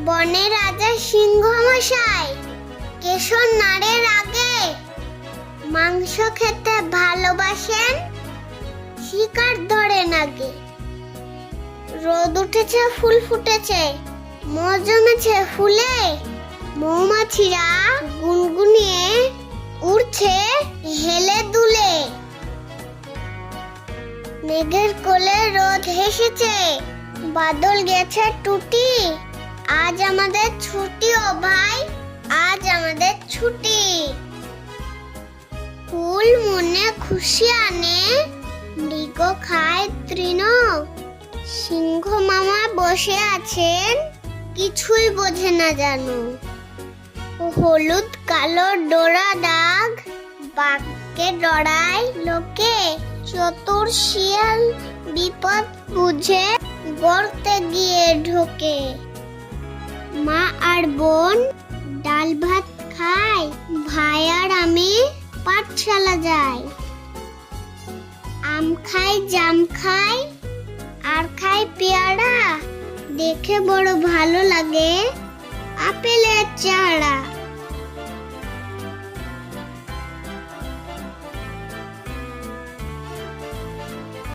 বনে রাজা সিংহ মশাই কেশর নাড়ের আগে মাংস খেতে ভালোবাসেন, শিকার ধরেন আগে। রোদ উঠেছে, ফুল ফুটেছে, মৌ জমেছে ফুলে, মৌমাছিরা গুনগুনিয়ে উড়ছে হেলে দুলে। মেঘের কোলে রোদ হেসেছে, বাদল গেছে টুটি, আজ আমাদের ছুটি ও ভাই, আজ আমাদের ছুটি। ফুল মনে খুশি আনে, মৃগ খায় তৃণ, সিংহ মামা বসে আছেন, কিছুই বোঝে না জানো। হলুদ কালো ডোরা দাগ, বাঘকে ডরায় লোকে, চতুর শিয়াল বিপদ বুঝে গর্তে গিয়ে ঢোকে। মা আর বোন ডাল ভাত খায়, ভাই আর আমি পাঠশালা যাই। আম খাই, জাম খাই, আর খাই পেয়ারা, দেখে বড় ভালো লাগে আপেলের চারা।